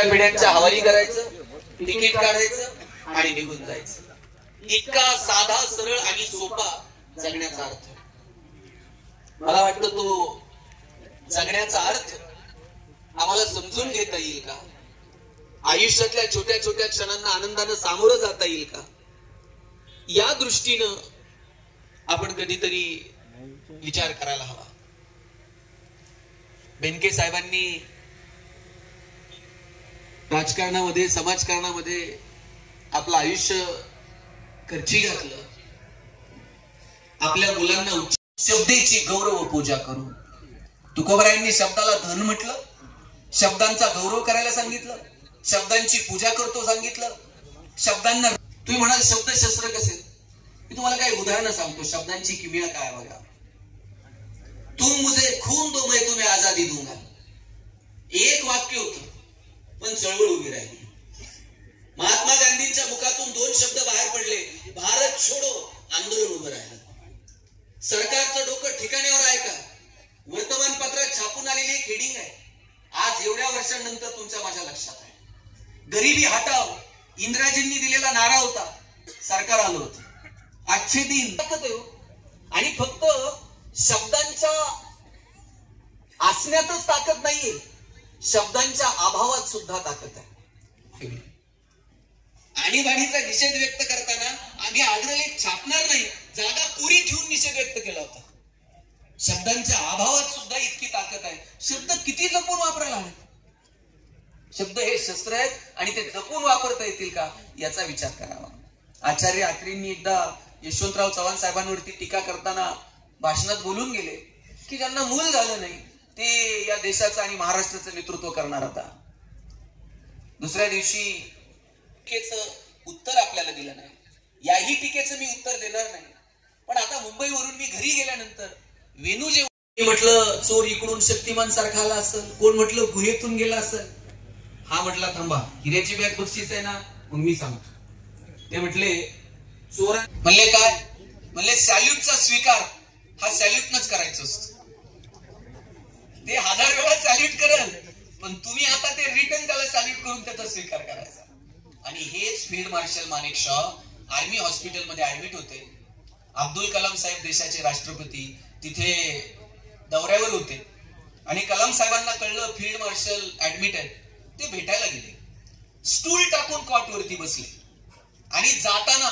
पिढ्यांच्या हवाली करायचं, तिकीट काढायचं आणि निघून जायचं. इतका साधा, सरळ आणि सोपा जगण्याचा अर्थ. मला वाटतं तो जगण्याचा अर्थ आम्हाला समजून घेता येईल का? आयुष्यातल्या छोट्या छोट्या क्षणांना आनंदानं सामोरं जाता येईल का? या दृष्टीनं आपण कधीतरी विचार करायला हवा. बेनके साहेबांनी राजकारणामध्ये, समाजकारणामध्ये आपलं आयुष्य खर्ची घातलं. आपल्या मुलांना शब्दाची गौरव पूजा करू. तुकोबरायांनी शब्दाला धन म्हटलं, शब्दांचा गौरव करायला सांगितलं, शब्दांची पूजा करतो सांगितलं. शब्दांना तुम्ही म्हणाल शब्दशस्त्र कसे? मी तुम्हाला काही उदाहरणं सांगतो. शब्दांची किमया काय बघा. तुम मुझे खून दो मैं तुम्हें आजादी दूंगा. एक वाक्य होतं पण चळवळ उभी राहिली. महात्मा गांधींच्या मुखातून दोन शब्द बाहेर पडले, भारत छोडो, आंदोलन उभं राहिलं. सरकारचं डोकं ठिकाण्यावर आहे का? वर्तमानपत्रात छापून आलेली एक हेडिंग आहे. आज एवढ्या वर्षांनंतर तुमच्या माझ्या लक्षात आहे. गरिबी हटाव इंदिराजींनी दिलेला नारा होता. सरकार आलं होतं. आजचे दिन आणि फक्त शब्दांच्या असण्यातच ताकद नाहीये, शब्दांच्या अभावात सुद्धा ताकद आहे. आणीबाणीचा निषेध व्यक्त करताना आम्ही अग्रलेख छापणार नाही, जागा कोरी ठेवून निषेध व्यक्त केला होता. शब्दांच्या अभावात सुद्धा इतकी ताकद आहे. शब्द किती जपून वापरायला हवे. शब्द हे शस्त्र आहेत आणि ते जपून वापरता येतील का याचा विचार करावा. आचार्य अत्रेंनी एकदा यशवंतराव चव्हाण साहेबांवरती टीका करताना भाषणात बोलून गेले की ज्यांना मूल झालं नाही ते या देशाचं आणि महाराष्ट्राचं नेतृत्व करणार. आता दुसऱ्या दिवशी टीकेचं उत्तर आपल्याला दिलं नाही. याही टीकेचं मी उत्तर देणार नाही. पण आता मुंबईवरून मी घरी गेल्यानंतर वेणू जे म्हटलं चोर इकडून शक्तिमान सारखा आला असेल, कोण म्हटलं गुहेतून गेला असेल. हा म्हटला थांबा, हिऱ्याची बॅग बक्षीस आहे ना, मग मी सांगतो. ते म्हटले चोर म्हणले काय? म्हणले सॅल्यूटचा स्वीकार हा सॅल्यूटनच करायचं असतं. ते 1000 वेळा सॅल्यूट करेल पण तुम्ही आता ते रिटर्न त्याला सॅल्यूट करून त्याचा स्वीकार करायचा. आणि हेच field marshal Manekshaw army hospital मध्ये ऍडमिट होते. अब्दुल कलाम साहेब देशाचे राष्ट्रपती तिथे दौऱ्यावर होते आणि कलाम साहेबांना कळलं फील्ड मार्शल ऍडमिट आहे. ते भेटायला गेले. स्टूल टाकून कॉट वरती बसले आणि जाताना